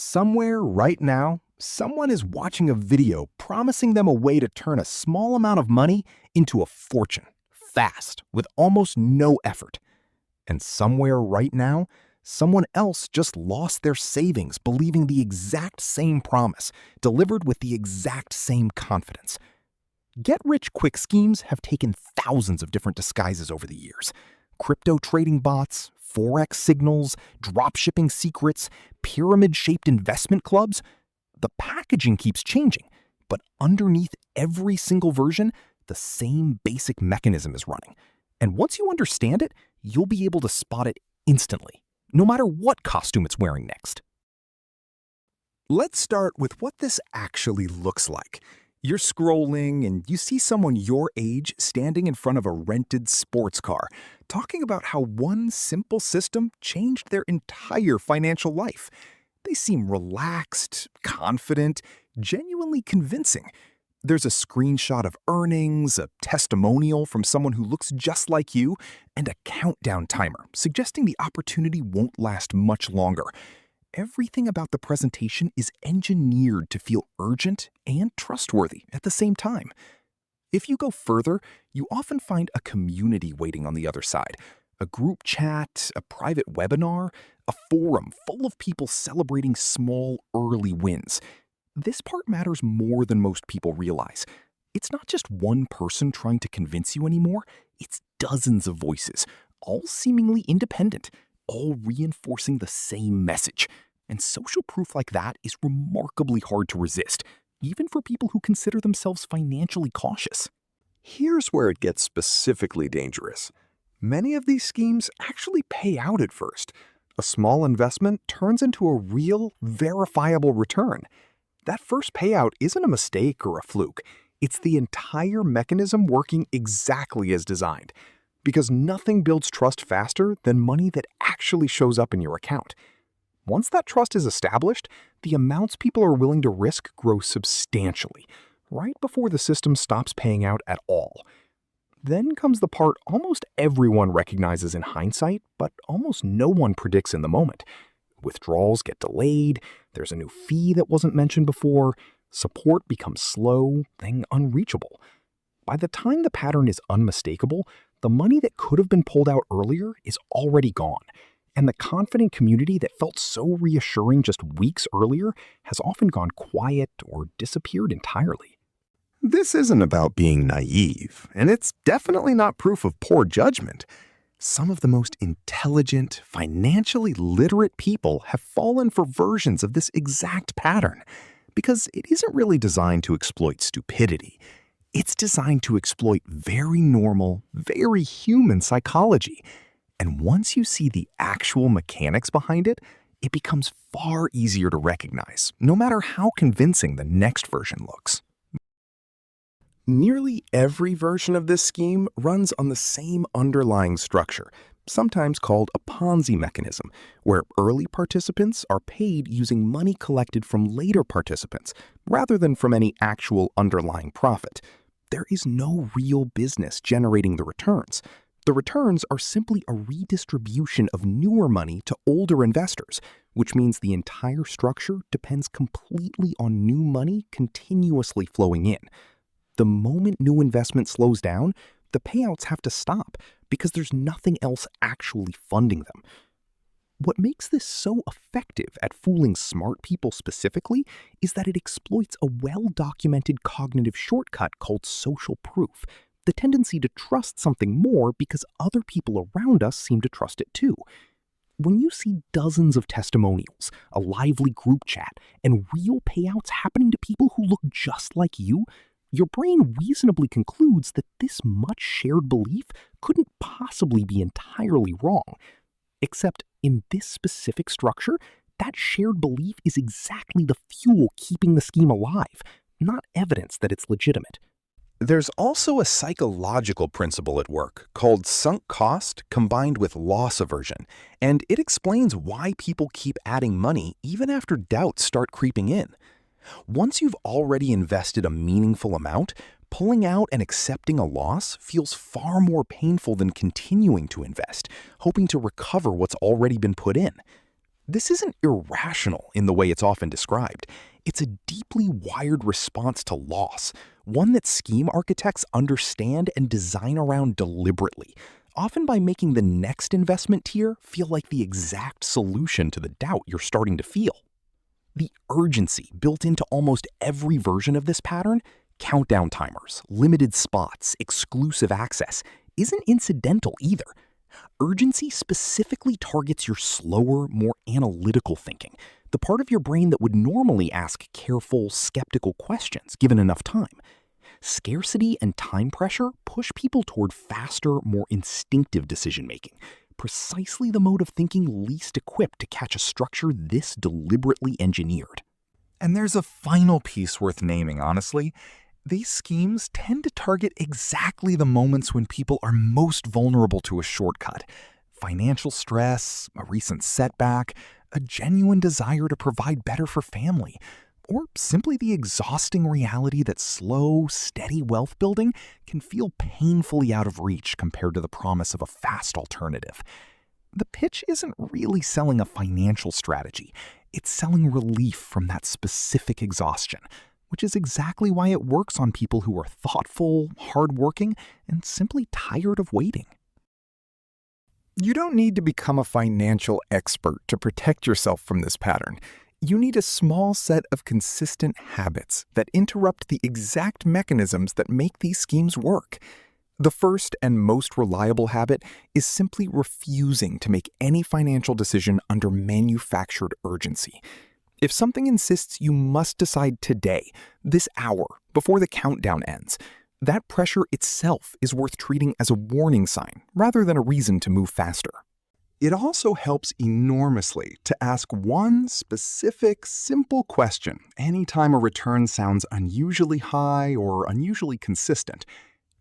Somewhere right now, someone is watching a video promising them a way to turn a small amount of money into a fortune, fast, with almost no effort. And somewhere right now, someone else just lost their savings believing the exact same promise, delivered with the exact same confidence. Get-rich-quick schemes have taken thousands of different disguises over the years. Crypto trading bots, forex signals, dropshipping secrets, pyramid-shaped investment clubs. The packaging keeps changing, but underneath every single version, the same basic mechanism is running. And once you understand it, you'll be able to spot it instantly, no matter what costume it's wearing next. Let's start with what this actually looks like. You're scrolling and you see someone your age standing in front of a rented sports car, talking about how one simple system changed their entire financial life. They seem relaxed, confident, genuinely convincing. There's a screenshot of earnings, a testimonial from someone who looks just like you, and a countdown timer suggesting the opportunity won't last much longer. Everything about the presentation is engineered to feel urgent and trustworthy at the same time. If you go further, you often find a community waiting on the other side. A group chat, a private webinar, a forum full of people celebrating small, early wins. This part matters more than most people realize. It's not just one person trying to convince you anymore, it's dozens of voices, all seemingly independent, all reinforcing the same message. And social proof like that is remarkably hard to resist, even for people who consider themselves financially cautious. Here's where it gets specifically dangerous. Many of these schemes actually pay out at first. A small investment turns into a real, verifiable return. That first payout isn't a mistake or a fluke. It's the entire mechanism working exactly as designed. Because nothing builds trust faster than money that actually shows up in your account. Once that trust is established, the amounts people are willing to risk grow substantially, right before the system stops paying out at all. Then comes the part almost everyone recognizes in hindsight, but almost no one predicts in the moment. Withdrawals get delayed, there's a new fee that wasn't mentioned before, support becomes slow, then unreachable. By the time the pattern is unmistakable, the money that could have been pulled out earlier is already gone, and the confident community that felt so reassuring just weeks earlier has often gone quiet or disappeared entirely. This isn't about being naive, and it's definitely not proof of poor judgment. Some of the most intelligent, financially literate people have fallen for versions of this exact pattern, because it isn't really designed to exploit stupidity. It's designed to exploit very normal, very human psychology. And once you see the actual mechanics behind it, it becomes far easier to recognize, no matter how convincing the next version looks. Nearly every version of this scheme runs on the same underlying structure, sometimes called a Ponzi mechanism, where early participants are paid using money collected from later participants, rather than from any actual underlying profit. There is no real business generating the returns. The returns are simply a redistribution of newer money to older investors, which means the entire structure depends completely on new money continuously flowing in. The moment new investment slows down, the payouts have to stop because there's nothing else actually funding them. What makes this so effective at fooling smart people specifically is that it exploits a well-documented cognitive shortcut called social proof, the tendency to trust something more because other people around us seem to trust it too. When you see dozens of testimonials, a lively group chat, and real payouts happening to people who look just like you, your brain reasonably concludes that this much shared belief couldn't possibly be entirely wrong. Except in this specific structure, that shared belief is exactly the fuel keeping the scheme alive, not evidence that it's legitimate. There's also a psychological principle at work called sunk cost combined with loss aversion, and it explains why people keep adding money even after doubts start creeping in. Once you've already invested a meaningful amount, pulling out and accepting a loss feels far more painful than continuing to invest, hoping to recover what's already been put in. This isn't irrational in the way it's often described. It's a deeply wired response to loss, one that scheme architects understand and design around deliberately, often by making the next investment tier feel like the exact solution to the doubt you're starting to feel. The urgency built into almost every version of this pattern, countdown timers, limited spots, exclusive access, isn't incidental either. Urgency specifically targets your slower, more analytical thinking, the part of your brain that would normally ask careful, skeptical questions given enough time. Scarcity and time pressure push people toward faster, more instinctive decision-making, precisely the mode of thinking least equipped to catch a structure this deliberately engineered. And there's a final piece worth naming, honestly. These schemes tend to target exactly the moments when people are most vulnerable to a shortcut. Financial stress, a recent setback, a genuine desire to provide better for family, or simply the exhausting reality that slow, steady wealth building can feel painfully out of reach compared to the promise of a fast alternative. The pitch isn't really selling a financial strategy. It's selling relief from that specific exhaustion, which is exactly why it works on people who are thoughtful, hardworking, and simply tired of waiting. You don't need to become a financial expert to protect yourself from this pattern. You need a small set of consistent habits that interrupt the exact mechanisms that make these schemes work. The first and most reliable habit is simply refusing to make any financial decision under manufactured urgency. If something insists you must decide today, this hour, before the countdown ends, that pressure itself is worth treating as a warning sign rather than a reason to move faster. It also helps enormously to ask one specific, simple question anytime a return sounds unusually high or unusually consistent.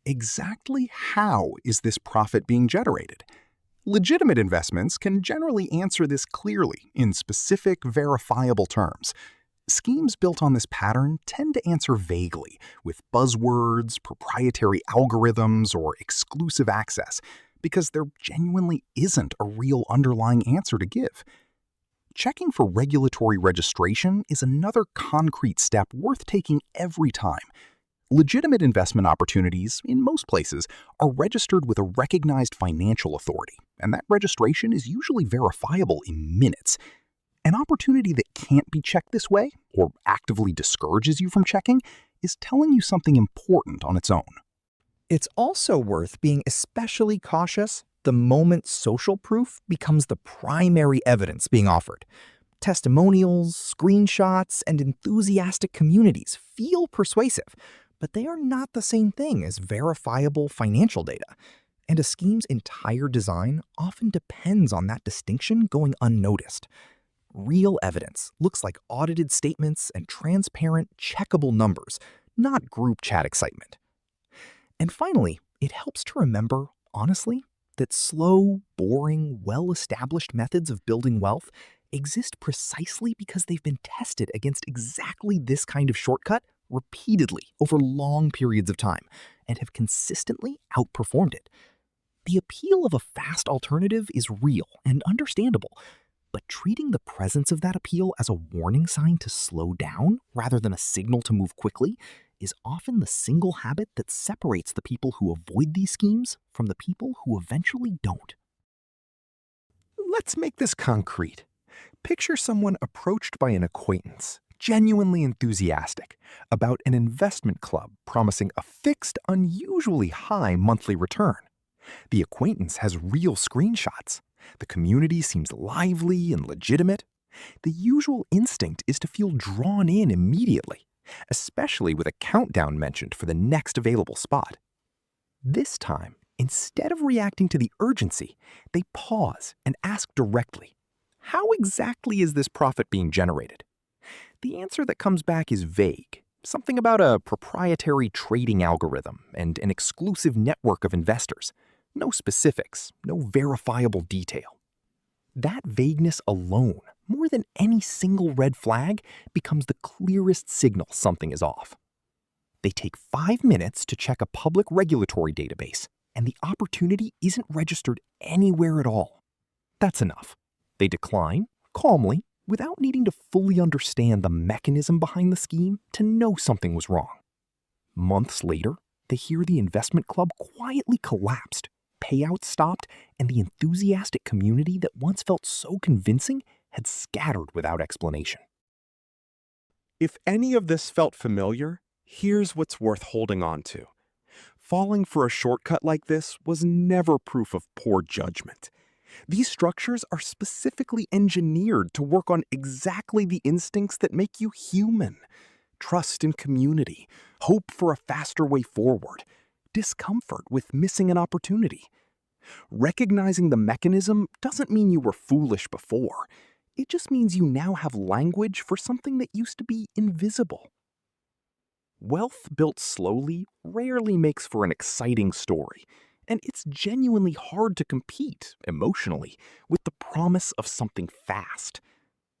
Exactly how is this profit being generated? Legitimate investments can generally answer this clearly in specific, verifiable terms. Schemes built on this pattern tend to answer vaguely, with buzzwords, proprietary algorithms, or exclusive access, because there genuinely isn't a real underlying answer to give. Checking for regulatory registration is another concrete step worth taking every time. Legitimate investment opportunities, in most places, are registered with a recognized financial authority, and that registration is usually verifiable in minutes. An opportunity that can't be checked this way, or actively discourages you from checking, is telling you something important on its own. It's also worth being especially cautious the moment social proof becomes the primary evidence being offered. Testimonials, screenshots, and enthusiastic communities feel persuasive, but they are not the same thing as verifiable financial data. And a scheme's entire design often depends on that distinction going unnoticed. Real evidence looks like audited statements and transparent, checkable numbers, not group chat excitement. And finally, it helps to remember, honestly, that slow, boring, well-established methods of building wealth exist precisely because they've been tested against exactly this kind of shortcut repeatedly over long periods of time and have consistently outperformed it. The appeal of a fast alternative is real and understandable, but treating the presence of that appeal as a warning sign to slow down rather than a signal to move quickly is often the single habit that separates the people who avoid these schemes from the people who eventually don't. Let's make this concrete. Picture someone approached by an acquaintance, genuinely enthusiastic, about an investment club promising a fixed, unusually high monthly return. The acquaintance has real screenshots. The community seems lively and legitimate. The usual instinct is to feel drawn in immediately, especially with a countdown mentioned for the next available spot. This time, instead of reacting to the urgency, they pause and ask directly, how exactly is this profit being generated? The answer that comes back is vague, something about a proprietary trading algorithm and an exclusive network of investors. No specifics, no verifiable detail. That vagueness alone, more than any single red flag, becomes the clearest signal something is off. They take 5 minutes to check a public regulatory database, and the opportunity isn't registered anywhere at all. That's enough. They decline, calmly, without needing to fully understand the mechanism behind the scheme to know something was wrong. Months later, they hear the investment club quietly collapsed, payouts stopped, and the enthusiastic community that once felt so convincing had scattered without explanation. If any of this felt familiar, here's what's worth holding on to. Falling for a shortcut like this was never proof of poor judgment. These structures are specifically engineered to work on exactly the instincts that make you human. Trust in community, hope for a faster way forward, discomfort with missing an opportunity. Recognizing the mechanism doesn't mean you were foolish before. It just means you now have language for something that used to be invisible. Wealth built slowly rarely makes for an exciting story, and it's genuinely hard to compete, emotionally, with the promise of something fast.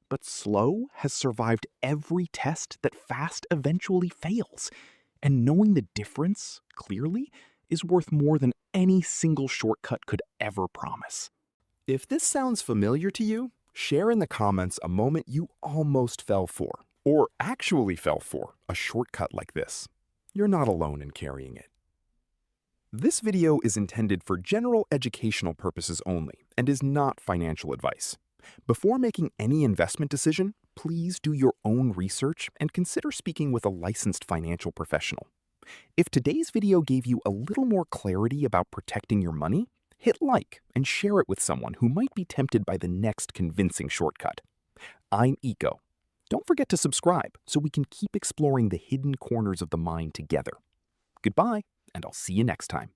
But slow has survived every test that fast eventually fails, and knowing the difference clearly is worth more than any single shortcut could ever promise. If this sounds familiar to you, share in the comments a moment you almost fell for, or actually fell for, a shortcut like this. You're not alone in carrying it. This video is intended for general educational purposes only and is not financial advice. Before making any investment decision, please do your own research and consider speaking with a licensed financial professional. If today's video gave you a little more clarity about protecting your money, hit like and share it with someone who might be tempted by the next convincing shortcut. I'm Eco. Don't forget to subscribe so we can keep exploring the hidden corners of the mind together. Goodbye, and I'll see you next time.